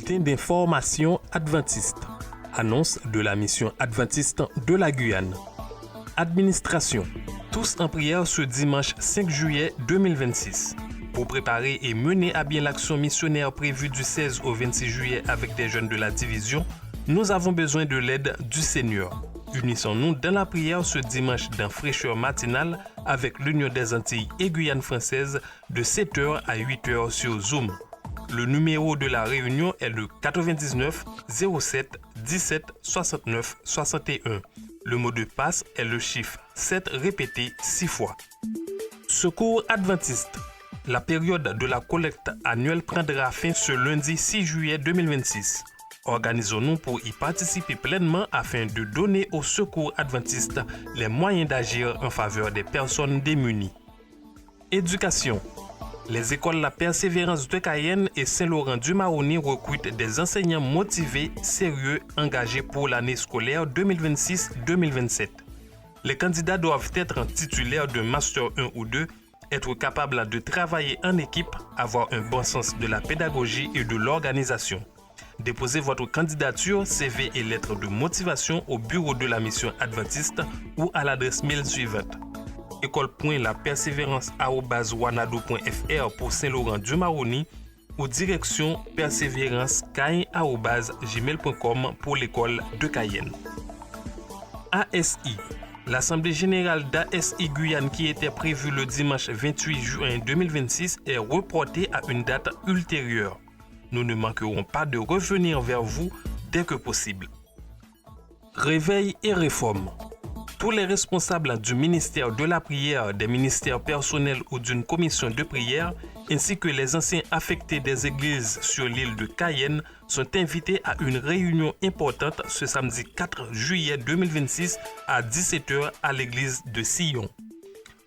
bulletin d'information adventiste. Annonce de la mission adventiste de la Guyane. Administration. Tous en prière ce dimanche 5 juillet 2026. Pour préparer et mener à bien l'action missionnaire prévue du 16 au 26 juillet avec des jeunes de la division, nous avons besoin de l'aide du Seigneur. Unissons-nous dans la prière ce dimanche dans fraîcheur matinale avec l'Union des Antilles et Guyane française de 7h à 8h sur Zoom. Le numéro de la réunion est le 99 07 17 69 61. Le mot de passe est le chiffre 7 répété 6 fois. Secours adventiste. La période de la collecte annuelle prendra fin ce lundi 6 juillet 2026. Organisons-nous pour y participer pleinement afin de donner au Secours adventiste les moyens d'agir en faveur des personnes démunies. Éducation. Les écoles La Persévérance de Cayenne et Saint-Laurent-du-Maroni recrutent des enseignants motivés, sérieux, engagés pour l'année scolaire 2026-2027. Les candidats doivent être titulaires de Master 1 ou 2, être capables de travailler en équipe, avoir un bon sens de la pédagogie et de l'organisation. Déposez votre candidature, CV et lettre de motivation au bureau de la mission adventiste ou à l'adresse mail suivante: école.lapersévérance@wanado.fr pour Saint-Laurent-du-Maroni ou direction persévérance@gmail.com pour l'école de Cayenne. ASI. L'Assemblée générale d'ASI Guyane qui était prévue le dimanche 28 juin 2026 est reportée à une date ultérieure. Nous ne manquerons pas de revenir vers vous dès que possible. Réveil et réforme. Tous les responsables du ministère de la prière, des ministères personnels ou d'une commission de prière, ainsi que les anciens affectés des églises sur l'île de Cayenne, sont invités à une réunion importante ce samedi 4 juillet 2026 à 17h à l'église de Sillon.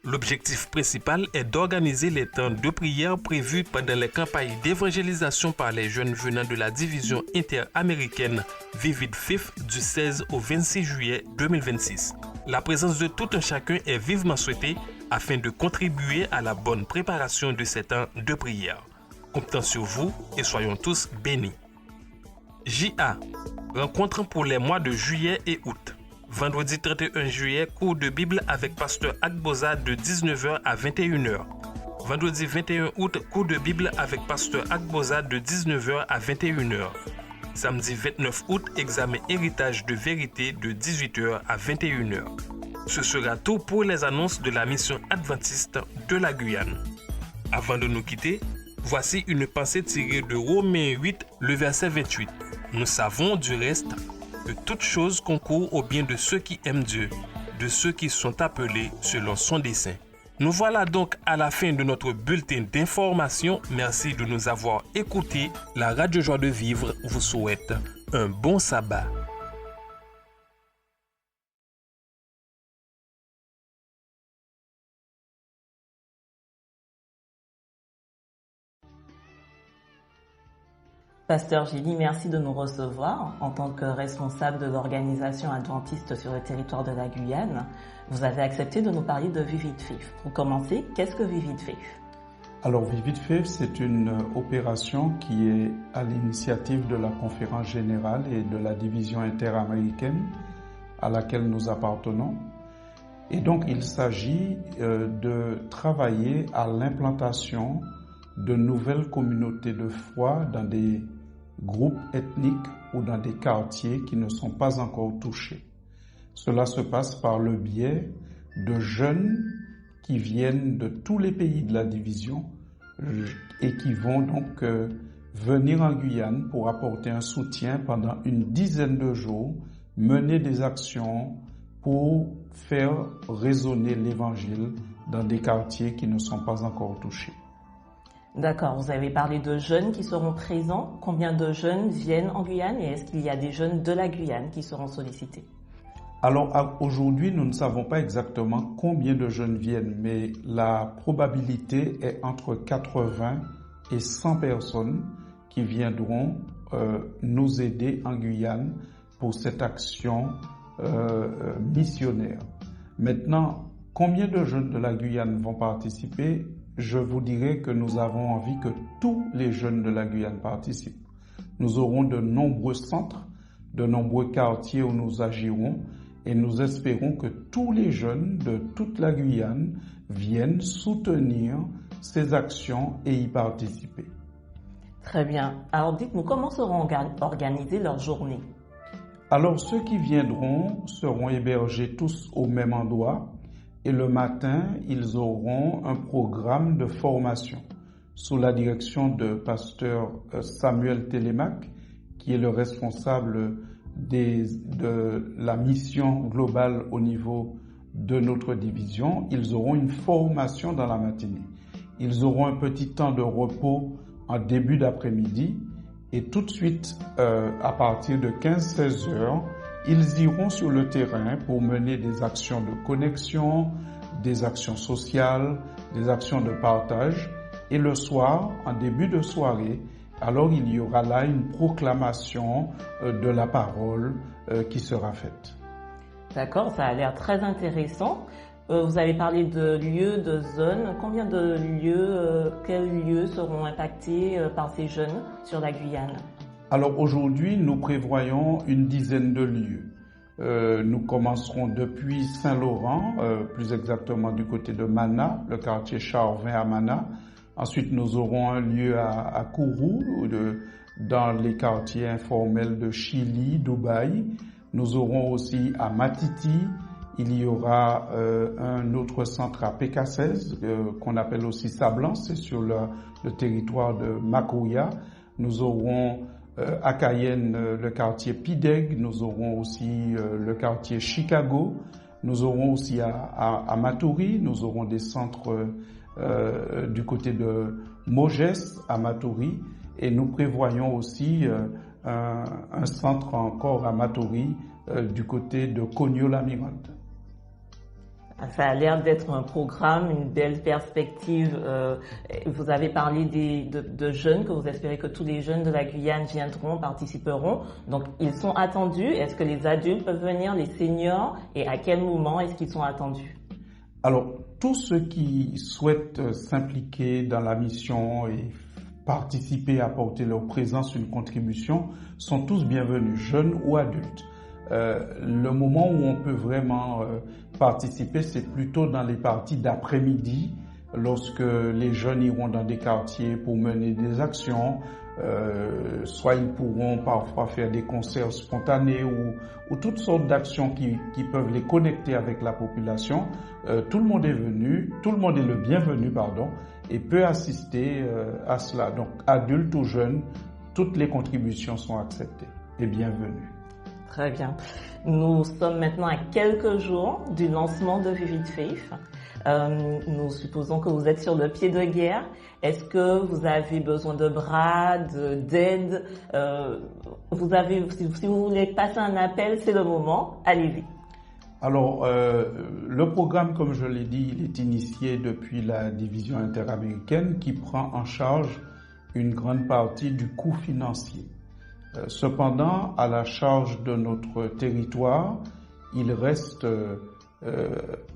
L'objectif principal est d'organiser les temps de prière prévus pendant les campagnes d'évangélisation par les jeunes venant de la division interaméricaine Vivid Fifth du 16 au 26 juillet 2026. La présence de tout un chacun est vivement souhaitée afin de contribuer à la bonne préparation de ces temps de prière. Comptons sur vous et soyons tous bénis. JA. Rencontre pour les mois de juillet et août. Vendredi 31 juillet, cours de Bible avec Pasteur Agboza de 19h à 21h. Vendredi 21 août, cours de Bible avec Pasteur Agboza de 19h à 21h. Samedi 29 août, examen héritage de vérité de 18h à 21h. Ce sera tout pour les annonces de la mission adventiste de la Guyane. Avant de nous quitter, voici une pensée tirée de Romains 8, le verset 28. Nous savons du reste que toute chose concourt au bien de ceux qui aiment Dieu, de ceux qui sont appelés selon son dessein. Nous voilà donc à la fin de notre bulletin d'information. Merci de nous avoir écoutés. La Radio Joie de Vivre vous souhaite un bon sabbat. Pasteur Gilly, merci de nous recevoir en tant que responsable de l'organisation adventiste sur le territoire de la Guyane. Vous avez accepté de nous parler de Vivid Fifth. Pour commencer, qu'est-ce que Vivid Fifth? Alors Vivid Fifth, c'est une opération qui est à l'initiative de la Conférence générale et de la division interaméricaine à laquelle nous appartenons. Et donc il s'agit de travailler à l'implantation de nouvelles communautés de foi dans des groupes ethniques ou dans des quartiers qui ne sont pas encore touchés. Cela se passe par le biais de jeunes qui viennent de tous les pays de la division et qui vont donc venir en Guyane pour apporter un soutien pendant une dizaine de jours, mener des actions pour faire résonner l'évangile dans des quartiers qui ne sont pas encore touchés. D'accord, vous avez parlé de jeunes qui seront présents. Combien de jeunes viennent en Guyane et est-ce qu'il y a des jeunes de la Guyane qui seront sollicités? Alors aujourd'hui, nous ne savons pas exactement combien de jeunes viennent, mais la probabilité est entre 80 et 100 personnes qui viendront nous aider en Guyane pour cette action missionnaire. Maintenant, combien de jeunes de la Guyane vont participer? Je vous dirais que nous avons envie que tous les jeunes de la Guyane participent. Nous aurons de nombreux centres, de nombreux quartiers où nous agirons et nous espérons que tous les jeunes de toute la Guyane viennent soutenir ces actions et y participer. Très bien. Alors dites-nous, comment seront organisées leurs journées? Alors ceux qui viendront seront hébergés tous au même endroit et le matin, ils auront un programme de formation sous la direction de pasteur Samuel Télémac, qui est le responsable de la mission globale au niveau de notre division. Ils auront une formation dans la matinée. Ils auront un petit temps de repos en début d'après-midi et tout de suite, à partir de 15-16 heures, ils iront sur le terrain pour mener des actions de connexion, des actions sociales, des actions de partage. Et le soir, en début de soirée, alors il y aura là une proclamation de la parole qui sera faite. D'accord, ça a l'air très intéressant. Vous avez parlé de lieux, de zones. Combien de lieux, quels lieux seront impactés par ces jeunes sur la Guyane? Alors aujourd'hui, nous prévoyons une dizaine de lieux. Nous commencerons depuis Saint-Laurent, plus exactement du côté de Mana, le quartier Charvin à Mana. Ensuite, nous aurons un lieu à Kourou, dans les quartiers informels de Chili, Dubaï. Nous aurons aussi à Matiti. Il y aura un autre centre à PK16 qu'on appelle aussi Sablan, c'est sur le territoire de Makoya. Nous aurons à Cayenne le quartier Pideg, nous aurons aussi le quartier Chicago, nous aurons aussi à Maturi, nous aurons des centres du côté de Moges à Maturi et nous prévoyons aussi un centre encore à Maturi du côté de Cognola-Mirande. Ça a l'air d'être un programme, une belle perspective. Vous avez parlé de jeunes, que vous espérez que tous les jeunes de la Guyane viendront, participeront. Donc, ils sont attendus. Est-ce que les adultes peuvent venir, les seniors? Et à quel moment est-ce qu'ils sont attendus? Alors, tous ceux qui souhaitent s'impliquer dans la mission et participer, apporter leur présence, une contribution, sont tous bienvenus, jeunes ou adultes. Le moment où on peut vraiment participer, c'est plutôt dans les parties d'après-midi, lorsque les jeunes iront dans des quartiers pour mener des actions, soit ils pourront parfois faire des concerts spontanés ou toutes sortes d'actions qui peuvent les connecter avec la population. Tout le monde est le bienvenu, et peut assister à cela. Donc, adultes ou jeunes, toutes les contributions sont acceptées et bienvenues. Très bien. Nous sommes maintenant à quelques jours du lancement de Vivid Faith. Nous supposons que vous êtes sur le pied de guerre. Est-ce que vous avez besoin de bras, d'aide? Si vous voulez passer un appel, c'est le moment. Allez-y. Alors, le programme, comme je l'ai dit, il est initié depuis la division interaméricaine qui prend en charge une grande partie du coût financier. Cependant, à la charge de notre territoire, il reste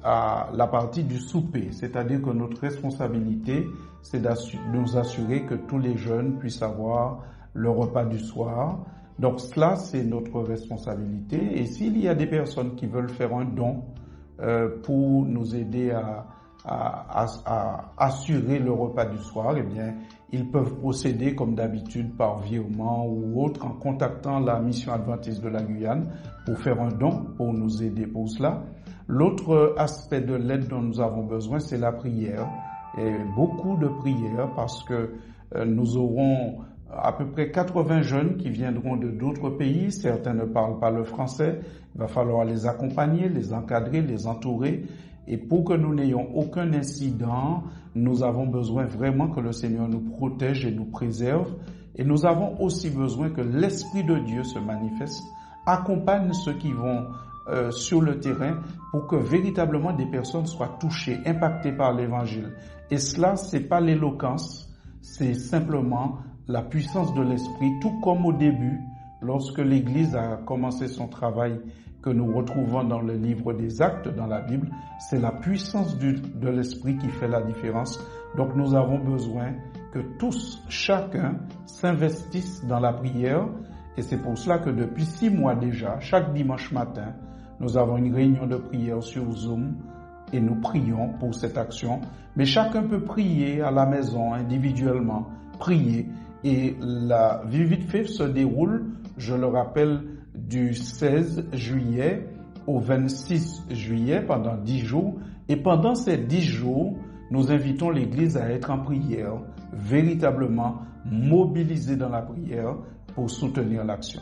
à la partie du souper, c'est-à-dire que notre responsabilité, c'est de nous assurer que tous les jeunes puissent avoir le repas du soir. Donc cela, c'est notre responsabilité. Et s'il y a des personnes qui veulent faire un don pour nous aider à assurer le repas du soir, eh bien, ils peuvent procéder comme d'habitude par virement ou autre en contactant la mission adventiste de la Guyane pour faire un don, pour nous aider pour cela. L'autre aspect de l'aide dont nous avons besoin, c'est la prière. Et beaucoup de prières parce que nous aurons à peu près 80 jeunes qui viendront de d'autres pays. Certains ne parlent pas le français. Il va falloir les accompagner, les encadrer, les entourer. Et pour que nous n'ayons aucun incident, nous avons besoin vraiment que le Seigneur nous protège et nous préserve. Et nous avons aussi besoin que l'Esprit de Dieu se manifeste, accompagne ceux qui vont sur le terrain pour que véritablement des personnes soient touchées, impactées par l'Évangile. Et cela, c'est pas l'éloquence, c'est simplement la puissance de l'Esprit, tout comme au début, lorsque l'Église a commencé son travail que nous retrouvons dans le livre des Actes, dans la Bible, c'est la puissance de l'Esprit qui fait la différence. Donc nous avons besoin que tous, chacun, s'investisse dans la prière. Et c'est pour cela que depuis 6 mois déjà, chaque dimanche matin, nous avons une réunion de prière sur Zoom et nous prions pour cette action. Mais chacun peut prier à la maison, individuellement, prier. Et la Vivid Faith se déroule, je le rappelle, du 16 juillet au 26 juillet pendant 10 jours. Et pendant ces 10 jours, nous invitons l'Église à être en prière, véritablement mobilisée dans la prière pour soutenir l'action.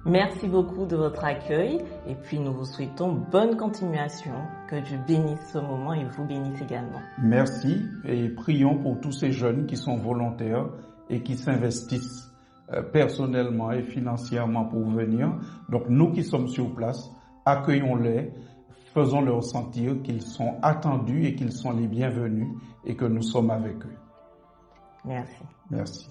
Merci beaucoup de votre accueil et puis nous vous souhaitons bonne continuation. Que Dieu bénisse ce moment et vous bénisse également. Merci et prions pour tous ces jeunes qui sont volontaires et qui s'investissent personnellement et financièrement pour venir. Donc nous qui sommes sur place, accueillons-les, faisons-leur sentir qu'ils sont attendus et qu'ils sont les bienvenus et que nous sommes avec eux. Merci. Merci.